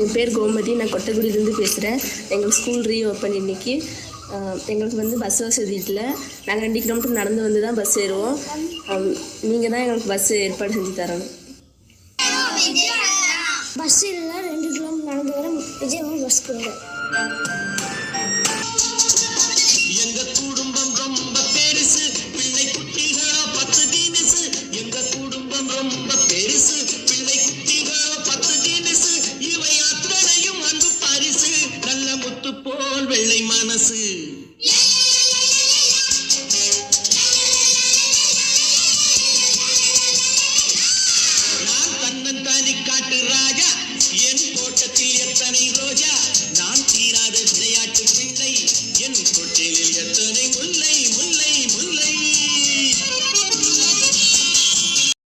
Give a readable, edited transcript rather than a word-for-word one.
என் பேர் கோமதி. நான் கொட்டக்குடியிலேருந்து பேசுகிறேன். எங்கள் ஸ்கூல் ரீஓப்பன் இன்னைக்கு. எங்களுக்கு வந்து பஸ் வசதி இல்லை. நாங்கள் 2 கிலோமீட்டர் நடந்து வந்து தான் பஸ் ஏறுவோம். நீங்கள் தான் எங்களுக்கு பஸ் ஏற்பாடு செஞ்சு தரணும். பஸ் இல்லை, 2 கிலோமீட்டர் நடந்து வர விஜயவாக பஸ் இல்லை. எங்க குடும்பம் ரொம்ப பெருசு, பிள்ளை குட்டிகளோ 10 தினசு. எங்க குடும்பம் ரொம்ப பெருசு, பிள்ளை குட்டிகளோ 10 தினசு. இவை அத்தனையும் அன்பு பரிசு, நல்ல முத்து போல் வெள்ளை மனசு. நான் தன்னன் தானி காட்டு ராஜா, என் தோட்டத்தில் எத்தனை ரோஜா.